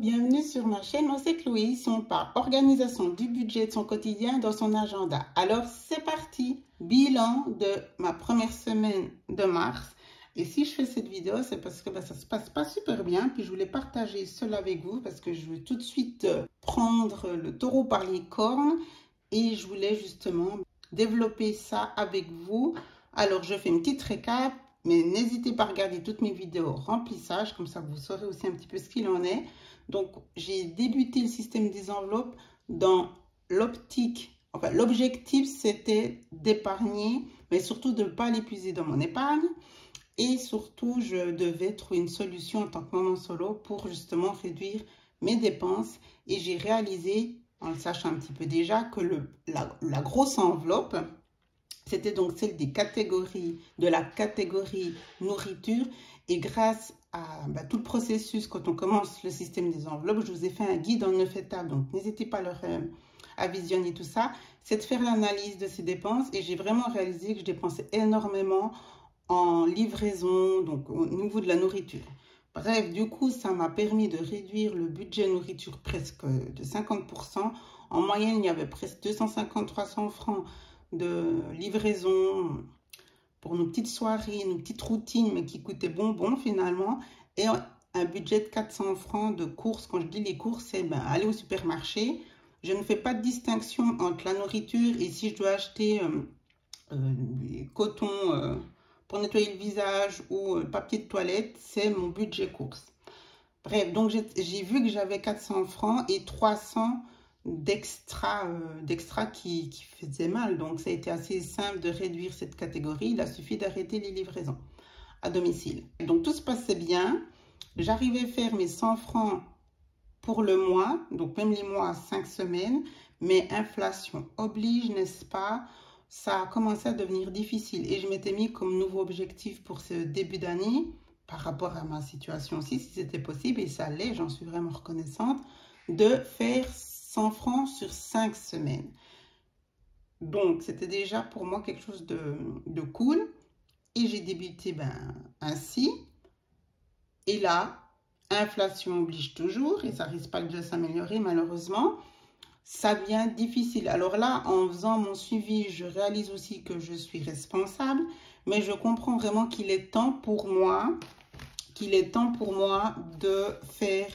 bienvenue sur ma chaîne. Moi c'est Chloé, on parle organisation du budget de son quotidien dans son agenda. Alors c'est parti, bilan de ma première semaine de mars. Et si je fais cette vidéo, c'est parce que ça se passe pas super bien. Puis je voulais partager cela avec vous parce que je veux tout de suite prendre le taureau par les cornes. Et je voulais justement développer ça avec vous. Alors je fais une petite récap. Mais n'hésitez pas à regarder toutes mes vidéos remplissage, comme ça vous saurez aussi un petit peu ce qu'il en est. Donc, j'ai débuté le système des enveloppes dans l'optique. Enfin, l'objectif, c'était d'épargner, mais surtout de ne pas l'épuiser dans mon épargne. Et surtout, je devais trouver une solution en tant que maman solo pour justement réduire mes dépenses. Et j'ai réalisé, en le sachant un petit peu déjà, que la grosse enveloppe, c'était donc celle des catégories, de la catégorie nourriture. Et grâce à tout le processus, quand on commence le système des enveloppes, je vous ai fait un guide en 9 étapes. Donc, n'hésitez pas à visionner tout ça. C'est de faire l'analyse de ces dépenses. Et j'ai vraiment réalisé que je dépensais énormément en livraison, donc au niveau de la nourriture. Bref, du coup, ça m'a permis de réduire le budget nourriture presque de 50%. En moyenne, il y avait presque 250-300 francs de livraison pour nos petites soirées, nos petites routines, mais qui coûtaient bonbon finalement, et un budget de 400 francs de courses. Quand je dis les courses, c'est aller au supermarché. Je ne fais pas de distinction entre la nourriture et si je dois acheter du coton pour nettoyer le visage ou papier de toilette, c'est mon budget course. Bref, donc j'ai vu que j'avais 400 francs et 300 d'extra qui faisait mal. Donc, ça a été assez simple de réduire cette catégorie. Il a suffi d'arrêter les livraisons à domicile. Donc, tout se passait bien. J'arrivais à faire mes 100 francs pour le mois. Donc, même les mois à 5 semaines. Mais inflation oblige, n'est-ce pas? Ça a commencé à devenir difficile. Et je m'étais mis comme nouveau objectif pour ce début d'année, par rapport à ma situation aussi, si c'était possible, et ça l'est, j'en suis vraiment reconnaissante, de faire 100 francs sur 5 semaines. Donc, c'était déjà pour moi quelque chose de cool. Et j'ai débuté ainsi. Et là, inflation oblige toujours. Et ça risque pas de s'améliorer malheureusement. Ça devient difficile. Alors là, en faisant mon suivi, je réalise aussi que je suis responsable. Mais je comprends vraiment qu'il est temps pour moi, de faire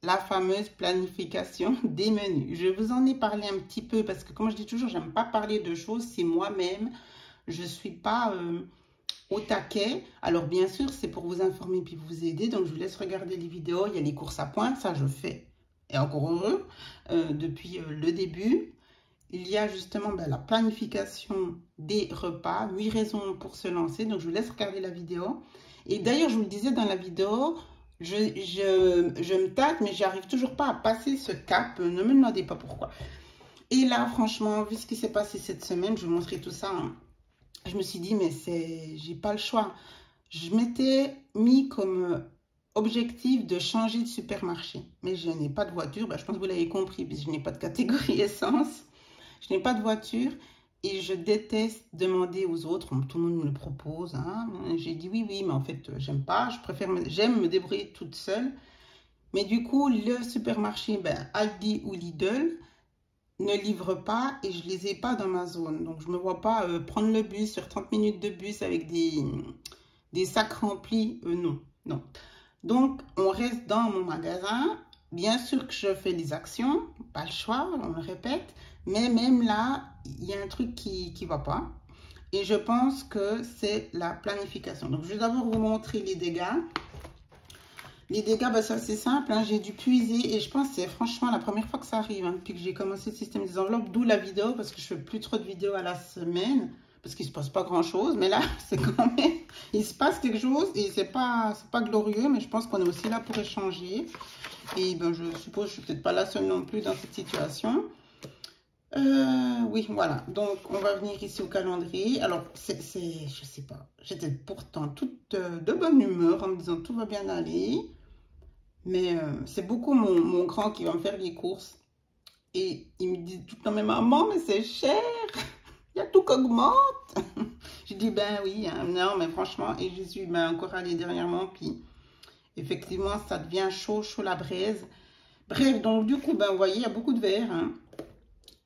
la fameuse planification des menus. Je vous en ai parlé un petit peu parce que, comme je dis toujours, j'aime pas parler de choses si moi-même, je suis pas au taquet. Alors, bien sûr, c'est pour vous informer puis vous aider. Donc, je vous laisse regarder les vidéos. Il y a les courses à pointe, ça je fais. Et encore heureux, depuis le début. Il y a justement la planification des repas. 8 raisons pour se lancer. Donc, je vous laisse regarder la vidéo. Et d'ailleurs, je vous le disais dans la vidéo, je me tâte, mais j'arrive toujours pas à passer ce cap. Ne me demandez pas pourquoi. Et là, franchement, vu ce qui s'est passé cette semaine, je vais vous montrer tout ça. Je me suis dit, mais j'ai pas le choix. Je m'étais mis comme objectif de changer de supermarché. Mais je n'ai pas de voiture. Je pense que vous l'avez compris, puisque je n'ai pas de catégorie essence. Je n'ai pas de voiture. Et je déteste demander aux autres, tout le monde me le propose. Hein. J'ai dit oui, mais en fait, j'aime pas. J'aime me débrouiller toute seule. Mais du coup, le supermarché, Aldi ou Lidl, ne livre pas et je les ai pas dans ma zone. Donc, je me vois pas prendre le bus sur 30 minutes de bus avec des sacs remplis. Non. Donc, on reste dans mon magasin. Bien sûr que je fais les actions, pas le choix, on le répète. Mais même là, il y a un truc qui ne va pas. Et je pense que c'est la planification. Donc, je vais d'abord vous montrer les dégâts. Les dégâts, c'est assez simple. Hein. J'ai dû puiser. Et je pense que c'est franchement la première fois que ça arrive. Hein, depuis que j'ai commencé le système des enveloppes. D'où la vidéo. Parce que je fais plus trop de vidéos à la semaine. Parce qu'il ne se passe pas grand-chose. Mais là, c'est quand même... Il se passe quelque chose. Et c'est pas glorieux. Mais je pense qu'on est aussi là pour échanger. Et je suppose que je ne suis peut-être pas la seule non plus dans cette situation. Oui, voilà. Donc, on va venir ici au calendrier. Alors, je sais pas. J'étais pourtant toute de bonne humeur en me disant tout va bien aller. Mais c'est beaucoup mon grand qui va me faire les courses. Et il me dit tout le temps, mais maman, mais c'est cher. Il y a tout qui augmente. Je dis, oui, hein, non, mais franchement, et j'y suis encore allée dernièrement. Puis, effectivement, ça devient chaud la braise. Bref, donc du coup, ben, vous voyez, il y a beaucoup de verres. Hein.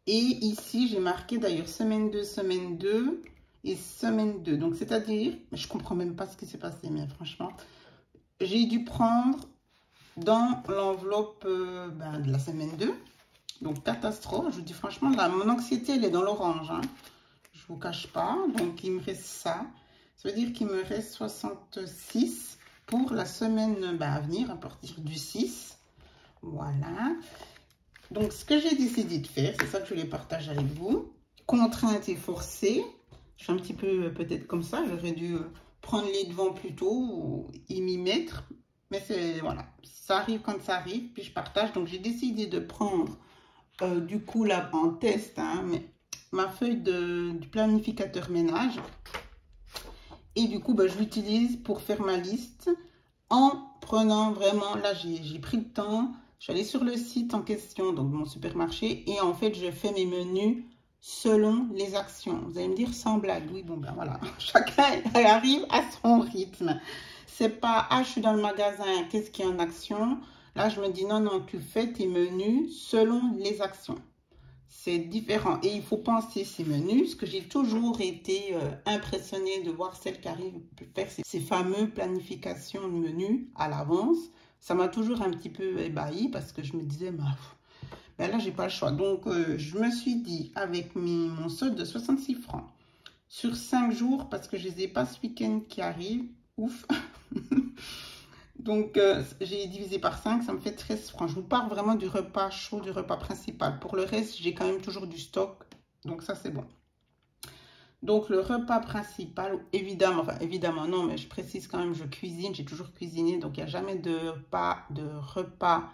Et ici, j'ai marqué d'ailleurs semaine 2 et semaine 2. Donc, c'est-à-dire, je comprends même pas ce qui s'est passé, mais franchement, j'ai dû prendre dans l'enveloppe de la semaine 2. Donc, catastrophe. Je vous dis franchement, là, mon anxiété, elle est dans l'orange. Hein. Je vous cache pas. Donc, il me reste ça. Ça veut dire qu'il me reste 66 pour la semaine à venir, à partir du 6. Voilà. Donc, ce que j'ai décidé de faire, c'est ça que je voulais partager avec vous. Contrainte et forcée. Je suis un petit peu peut-être comme ça. J'aurais dû prendre les devants plus tôt et m'y mettre. Mais c'est, voilà, ça arrive quand ça arrive. Puis je partage. Donc, j'ai décidé de prendre, du coup, là, en test, hein, ma feuille du planificateur ménage. Et du coup, je l'utilise pour faire ma liste en prenant vraiment, là, j'ai pris le temps. Je suis allée sur le site en question, donc mon supermarché, et en fait, je fais mes menus selon les actions. Vous allez me dire sans blague. Oui, bon, ben voilà, chacun arrive à son rythme. C'est pas, ah, je suis dans le magasin, qu'est-ce qui est en action? Là, je me dis, non, non, tu fais tes menus selon les actions. C'est différent. Et il faut penser ces menus, parce que j'ai toujours été impressionnée de voir celles qui arrivent à faire ces fameux planifications de menus à l'avance. Ça m'a toujours un petit peu ébahie parce que je me disais, ben là, j'ai pas le choix. Donc, je me suis dit, avec mon solde de 66 francs, sur 5 jours, parce que je les ai pas ce week-end qui arrive, ouf. Donc, j'ai divisé par 5, ça me fait 13 francs. Je vous parle vraiment du repas chaud, du repas principal. Pour le reste, j'ai quand même toujours du stock. Donc, ça, c'est bon. Donc, le repas principal, évidemment, enfin, évidemment, non, mais je précise quand même, je cuisine. J'ai toujours cuisiné. Donc, il n'y a jamais de repas,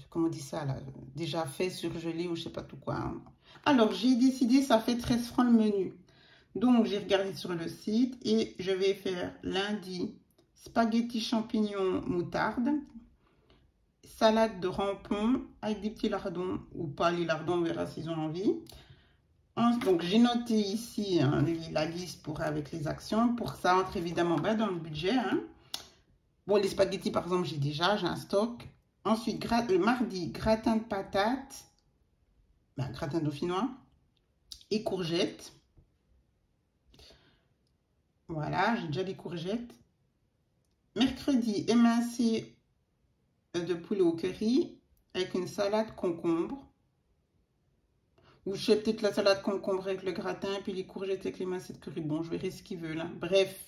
comment on dit ça, là, déjà fait, surgelé ou je sais pas tout quoi. Hein. Alors, j'ai décidé, ça fait 13 francs le menu. Donc, j'ai regardé sur le site et je vais faire lundi spaghetti champignons moutarde, salade de rampons avec des petits lardons ou pas les lardons, on verra s'ils ont envie. Donc j'ai noté ici hein, la liste avec les actions pour que ça entre évidemment dans le budget. Hein. Bon, les spaghettis par exemple, j'ai un stock. Ensuite, le mardi, gratin de patates, gratin dauphinois et courgettes. Voilà, j'ai déjà les courgettes. Mercredi, émincé de poulet au curry avec une salade concombre. Ou je fais peut-être la salade concombre avec le gratin, puis les courgettes avec l'émincé de curry. Bon, je verrai ce qu'ils veulent. Hein. Bref,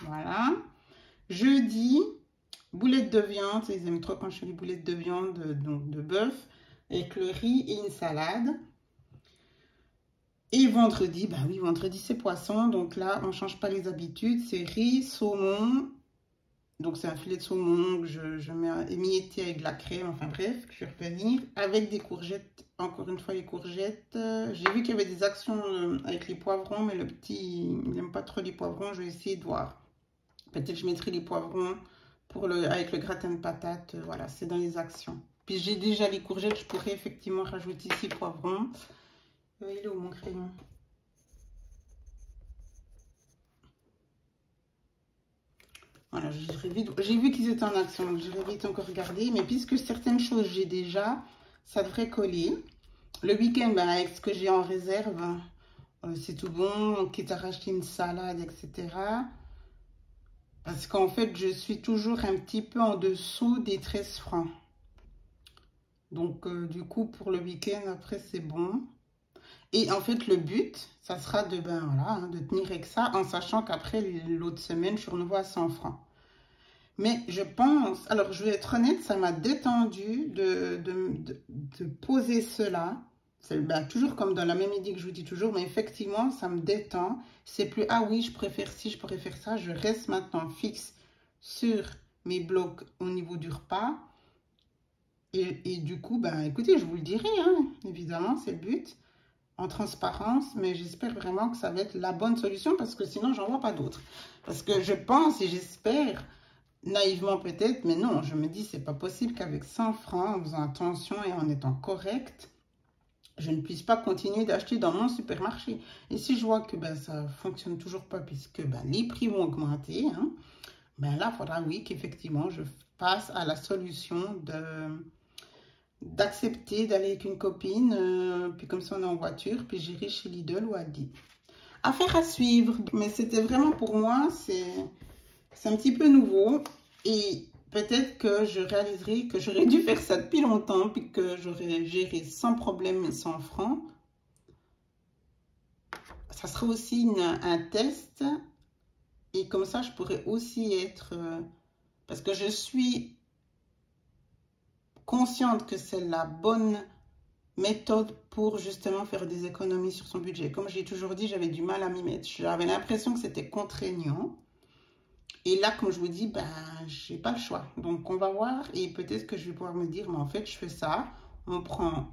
voilà. Jeudi, boulettes de viande. Ils aiment trop quand je fais les boulettes de viande, donc de bœuf, avec le riz et une salade. Et vendredi, oui, vendredi c'est poisson. Donc là, on ne change pas les habitudes. C'est riz, saumon. Donc, c'est un filet de saumon que je mets émietté avec de la crème. Enfin, bref, que je vais revenir. Avec des courgettes. Encore une fois, les courgettes. J'ai vu qu'il y avait des actions avec les poivrons. Mais le petit, il n'aime pas trop les poivrons. Je vais essayer de voir. Peut-être que je mettrai les poivrons avec le gratin de patates. Voilà, c'est dans les actions. Puis, j'ai déjà les courgettes. Je pourrais effectivement rajouter ici poivrons. Il est où mon crayon ? Voilà, j'ai vu qu'ils étaient en action, donc je vais vite encore regarder. Mais puisque certaines choses j'ai déjà, ça devrait coller. Le week-end, avec ce que j'ai en réserve, c'est tout bon. Quitte à racheter une salade, etc. Parce qu'en fait, je suis toujours un petit peu en dessous des 13 francs. Donc, du coup, pour le week-end, après, c'est bon. Et en fait, le but, ça sera de, de tenir avec ça, en sachant qu'après, l'autre semaine, je suis renouveau à 100 francs. Mais je pense, alors je vais être honnête, ça m'a détendu de poser cela. C'est toujours comme dans la même idée que je vous dis toujours, mais effectivement, ça me détend. C'est plus, ah oui, je préfère ci, je préfère ça. Je reste maintenant fixe sur mes blocs au niveau du repas. Et du coup, écoutez, je vous le dirai, hein, évidemment, c'est le but. En transparence, mais j'espère vraiment que ça va être la bonne solution parce que sinon, j'en vois pas d'autre. Parce que je pense et j'espère, naïvement peut-être, mais non, je me dis, c'est pas possible qu'avec 100 francs, en faisant attention et en étant correct, je ne puisse pas continuer d'acheter dans mon supermarché. Et si je vois que ça fonctionne toujours pas puisque les prix vont augmenter, hein, là, il faudra, oui, qu'effectivement, je passe à la solution d'accepter d'aller avec une copine, puis comme ça on est en voiture, puis j'irai chez Lidl ou Aldi. Affaire à suivre, mais c'était vraiment pour moi, c'est un petit peu nouveau et peut-être que je réaliserai que j'aurais dû faire ça depuis longtemps, puis que j'aurais géré sans problème mes 100 francs. Ça sera aussi un test et comme ça je pourrais aussi être, parce que je suis consciente que c'est la bonne méthode pour justement faire des économies sur son budget. Comme j'ai toujours dit, j'avais du mal à m'y mettre. J'avais l'impression que c'était contraignant. Et là, comme je vous dis, ben, j'ai pas le choix. Donc, on va voir et peut-être que je vais pouvoir me dire, mais en fait, je fais ça. On prend,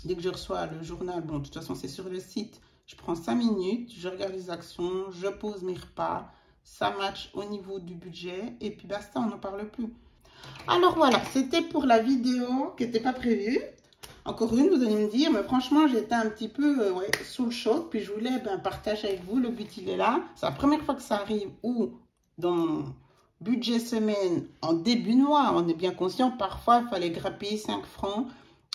dès que je reçois le journal, bon, de toute façon, c'est sur le site, je prends 5 minutes, je regarde les actions, je pose mes repas, ça match au niveau du budget et puis basta, on n'en parle plus. Alors voilà, c'était pour la vidéo qui n'était pas prévue. Encore une, vous allez me dire, mais franchement, j'étais un petit peu ouais, sous le choc, puis je voulais partager avec vous, le but il est là. C'est la première fois que ça arrive ou dans mon budget semaine, en début de mois, on est bien conscient, parfois il fallait grappiller 5 francs.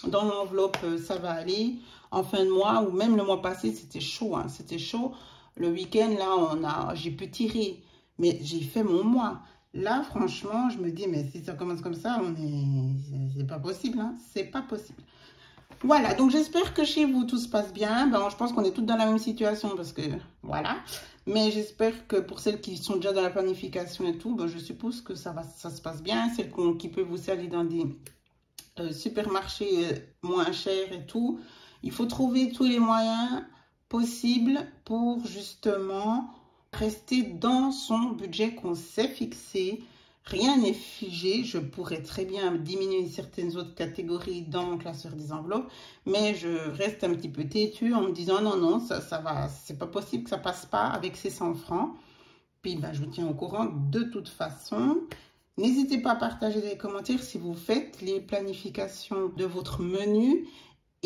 Dans l'enveloppe, ça va aller. En fin de mois, ou même le mois passé, c'était chaud, hein, c'était chaud. Le week-end, là, j'ai pu tirer, mais j'ai fait mon mois. Là, franchement, je me dis, mais si ça commence comme ça, c'est pas possible, hein, c'est pas possible. Voilà, donc j'espère que chez vous, tout se passe bien. Ben, je pense qu'on est toutes dans la même situation parce que, voilà. Mais j'espère que pour celles qui sont déjà dans la planification et tout, ben, je suppose que ça se passe bien. Celles qui peuvent vous aller dans des supermarchés moins chers et tout. Il faut trouver tous les moyens possibles pour justement rester dans son budget qu'on s'est fixé. Rien n'est figé. Je pourrais très bien diminuer certaines autres catégories dans mon classeur des enveloppes, mais je reste un petit peu têtue en me disant non, non, ça va, c'est pas possible que ça passe pas avec ces 100 francs. Puis ben, je vous tiens au courant de toute façon. N'hésitez pas à partager dans les commentaires si vous faites les planifications de votre menu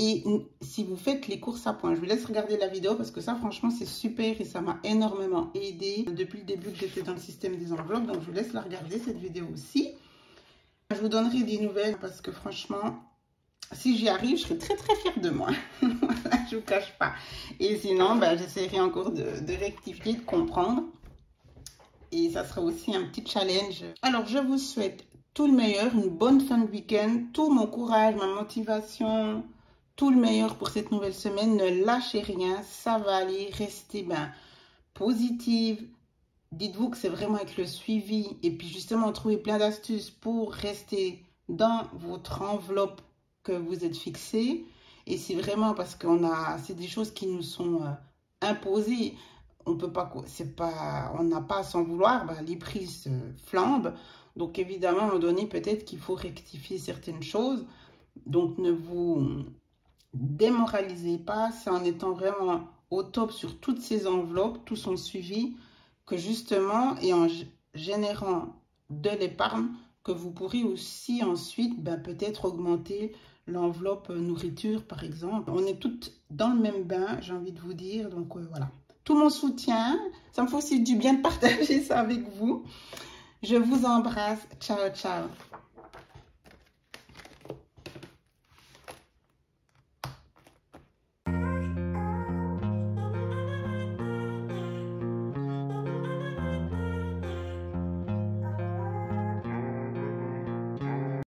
et si vous faites les courses à points. Je vous laisse regarder la vidéo parce que ça, franchement, c'est super et ça m'a énormément aidé depuis le début que j'étais dans le système des enveloppes. Donc, je vous laisse la regarder, cette vidéo aussi. Je vous donnerai des nouvelles parce que franchement, si j'y arrive, je serai très, très fière de moi. Voilà, je ne vous cache pas. Et sinon, ben, j'essaierai encore de rectifier, de comprendre. Et ça sera aussi un petit challenge. Alors, je vous souhaite tout le meilleur, une bonne fin de week-end, tout mon courage, ma motivation, tout le meilleur pour cette nouvelle semaine. Ne lâchez rien, ça va aller. Restez positive. Dites-vous que c'est vraiment avec le suivi et puis justement trouver plein d'astuces pour rester dans votre enveloppe que vous êtes fixé. Et c'est vraiment parce c'est des choses qui nous sont imposées. On peut pas, on n'a pas à s'en vouloir, les prix se flambent. Donc évidemment, à un moment donné, peut-être qu'il faut rectifier certaines choses. Donc ne vous démoralisez pas, c'est en étant vraiment au top sur toutes ces enveloppes, tout son suivi, que justement, et en générant de l'épargne, que vous pourrez aussi ensuite peut-être augmenter l'enveloppe nourriture, par exemple. On est toutes dans le même bain, j'ai envie de vous dire, donc voilà. Tout mon soutien, ça me fait aussi du bien de partager ça avec vous. Je vous embrasse, ciao, ciao.